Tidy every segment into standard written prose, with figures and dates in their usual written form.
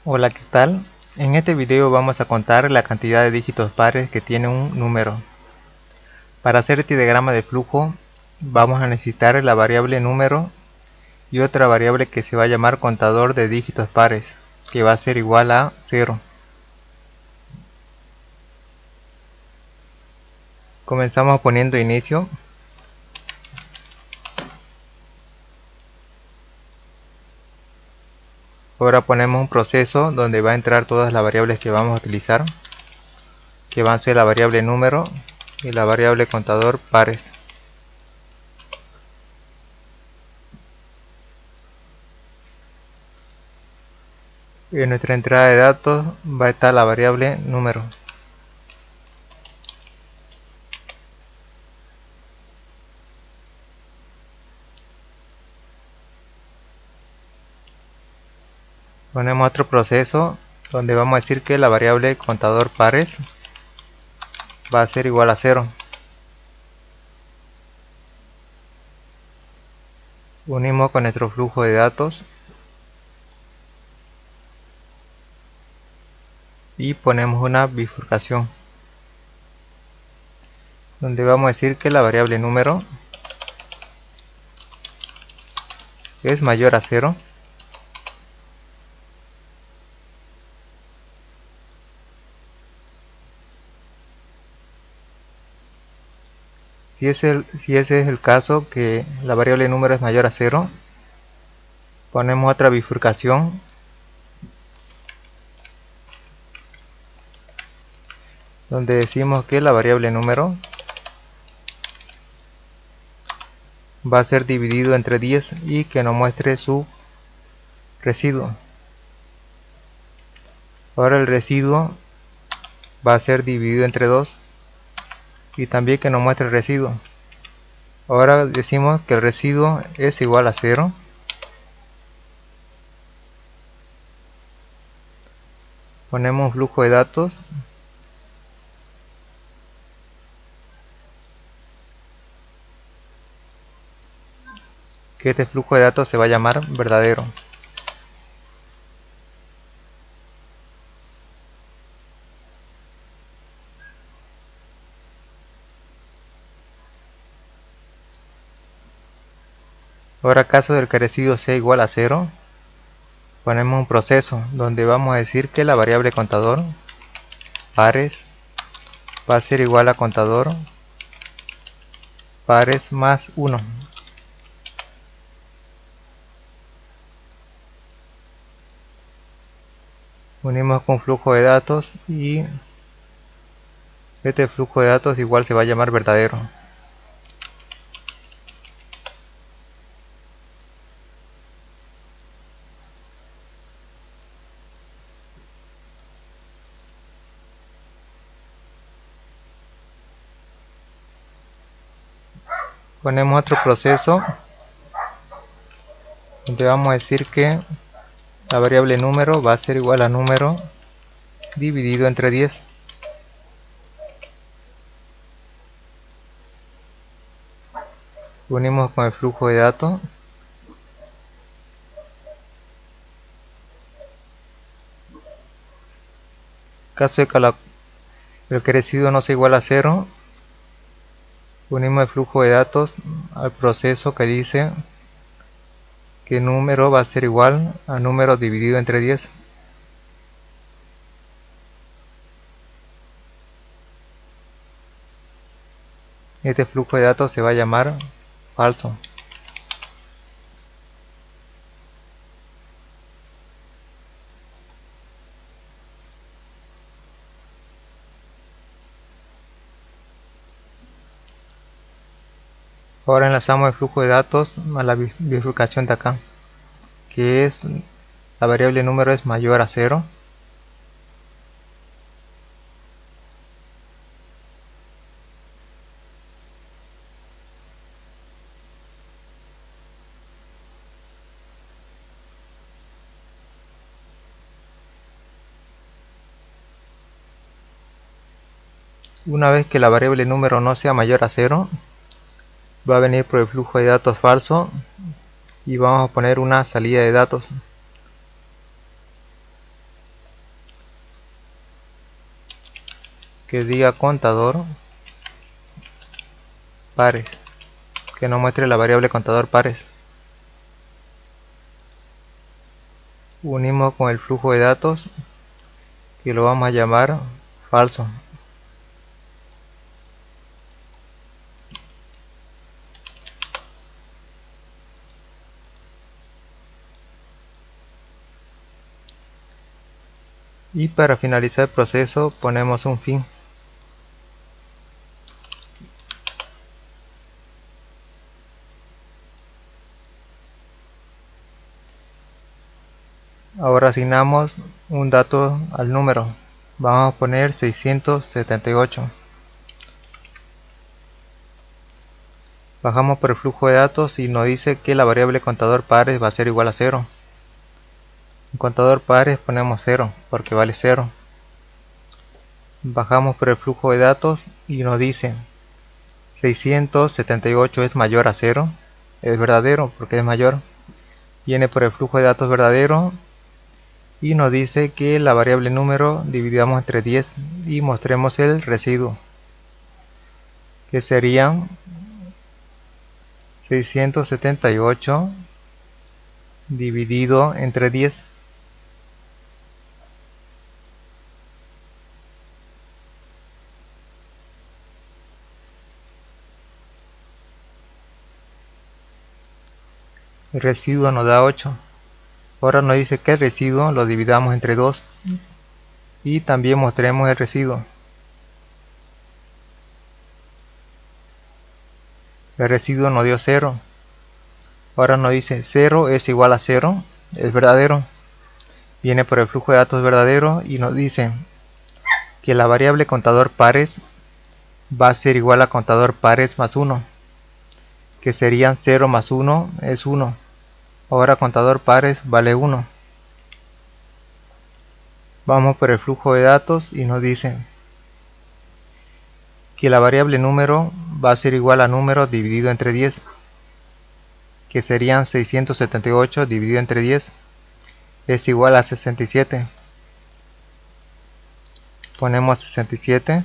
Hola, ¿qué tal? En este video vamos a contar la cantidad de dígitos pares que tiene un número. Para hacer este diagrama de flujo vamos a necesitar la variable número y otra variable que se va a llamar contador de dígitos pares, que va a ser igual a 0. Comenzamos poniendo inicio. Ahora ponemos un proceso donde va a entrar todas las variables que vamos a utilizar, que van a ser la variable número y la variable contador pares. En nuestra entrada de datos va a estar la variable número. Ponemos otro proceso donde vamos a decir que la variable contador pares va a ser igual a 0. Unimos con nuestro flujo de datos y ponemos una bifurcación donde vamos a decir que la variable número es mayor a 0. Si ese es el caso, que la variable número es mayor a 0, ponemos otra bifurcación donde decimos que la variable número va a ser dividido entre 10 y que nos muestre su residuo. Ahora el residuo va a ser dividido entre 2 y también que nos muestre el residuo. Ahora decimos que el residuo es igual a 0. Ponemos un flujo de datos que este flujo de datos se va a llamar verdadero. Ahora, caso del que el residuo sea igual a 0, ponemos un proceso donde vamos a decir que la variable contador pares va a ser igual a contador pares más 1. Unimos con flujo de datos y este flujo de datos igual se va a llamar verdadero. Ponemos otro proceso donde vamos a decir que la variable número va a ser igual a número dividido entre 10. Unimos con el flujo de datos caso de que el crecido no sea igual a 0, unimos el flujo de datos al proceso que dice que número va a ser igual a número dividido entre 10. Este flujo de datos se va a llamar falso. Ahora enlazamos el flujo de datos a la bifurcación de acá, que es la variable número es mayor a 0. Una vez que la variable número no sea mayor a 0, va a venir por el flujo de datos falso y vamos a poner una salida de datos. que diga contador pares, que nos muestre la variable contador pares. Unimos con el flujo de datos, que lo vamos a llamar falso. Y para finalizar el proceso ponemos un fin. Ahora asignamos un dato al número. Vamos a poner 678. Bajamos por el flujo de datos y nos dice que la variable contador pares va a ser igual a 0. En contador pares ponemos 0 porque vale 0. Bajamos por el flujo de datos y nos dice 678 es mayor a 0. Es verdadero porque es mayor. Viene por el flujo de datos verdadero y nos dice que la variable número dividamos entre 10 y mostremos el residuo, que serían 678 dividido entre 10. El residuo nos da 8. Ahora nos dice que el residuo lo dividamos entre 2 y también mostremos el residuo. El residuo nos dio 0. Ahora nos dice 0 es igual a 0, es verdadero. Viene por el flujo de datos verdadero y nos dice que la variable contador pares va a ser igual a contador pares más 1, que serían 0 más 1 es 1. Ahora contador pares vale 1. Vamos por el flujo de datos y nos dice que la variable número va a ser igual a número dividido entre 10, que serían 678 dividido entre 10 es igual a 67. Ponemos 67.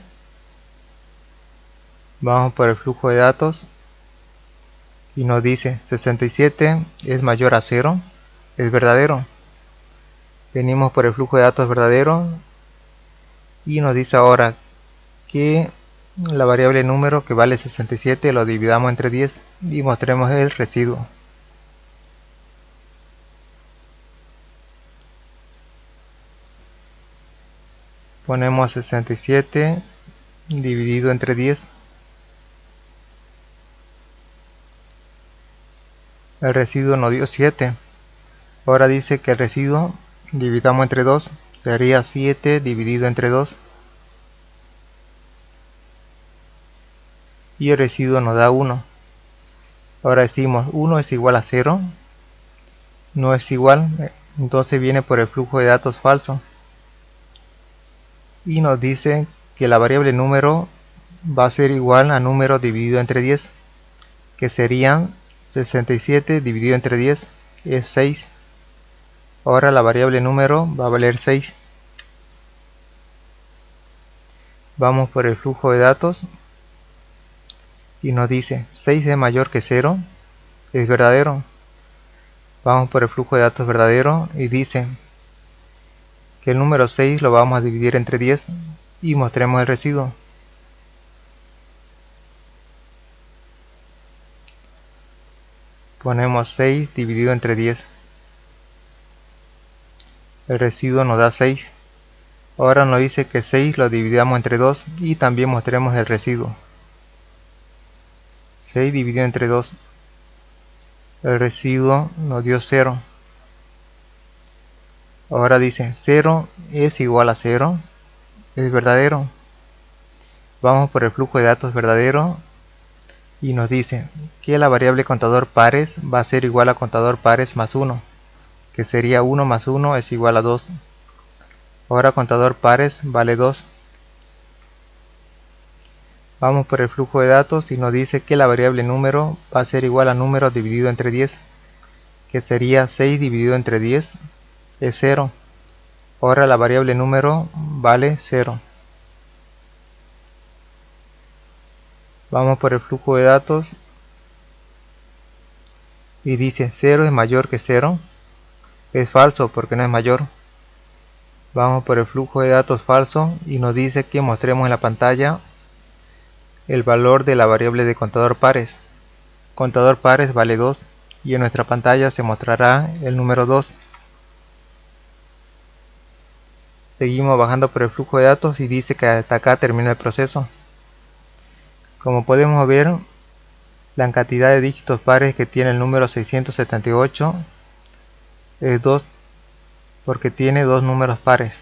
Vamos por el flujo de datos y nos dice 67 es mayor a 0, es verdadero. Venimos por el flujo de datos verdadero y nos dice ahora que la variable número, que vale 67, lo dividamos entre 10 y mostremos el residuo. Ponemos 67 dividido entre 10. El residuo nos dio 7. Ahora dice que el residuo dividamos entre 2. Sería 7 dividido entre 2. Y el residuo nos da 1. Ahora decimos 1 es igual a 0. No es igual. Entonces viene por el flujo de datos falso. Y nos dice que la variable número va a ser igual a número dividido entre 10. Que serían 67 dividido entre 10 es 6. Ahora la variable número va a valer 6. Vamos por el flujo de datos y nos dice 6 es mayor que 0, es verdadero. Vamos por el flujo de datos verdadero y dice que el número 6 lo vamos a dividir entre 10 y mostremos el residuo. Ponemos 6 dividido entre 10. El residuo nos da 6. Ahora nos dice que 6 lo dividamos entre 2 y también mostremos el residuo. 6 dividido entre 2. El residuo nos dio 0. Ahora dice 0 es igual a 0. Es verdadero. Vamos por el flujo de datos verdadero y nos dice que la variable contador pares va a ser igual a contador pares más 1, que sería 1 más 1 es igual a 2. Ahora contador pares vale 2. Vamos por el flujo de datos y nos dice que la variable número va a ser igual a número dividido entre 10, que sería 6 dividido entre 10 es 0. Ahora la variable número vale 0. Vamos por el flujo de datos y dice 0 es mayor que 0. Es falso porque no es mayor. Vamos por el flujo de datos falso y nos dice que mostremos en la pantalla el valor de la variable de contador pares. Contador pares vale 2 y en nuestra pantalla se mostrará el número 2. Seguimos bajando por el flujo de datos y dice que hasta acá termina el proceso. Como podemos ver, la cantidad de dígitos pares que tiene el número 678 es 2 porque tiene dos números pares.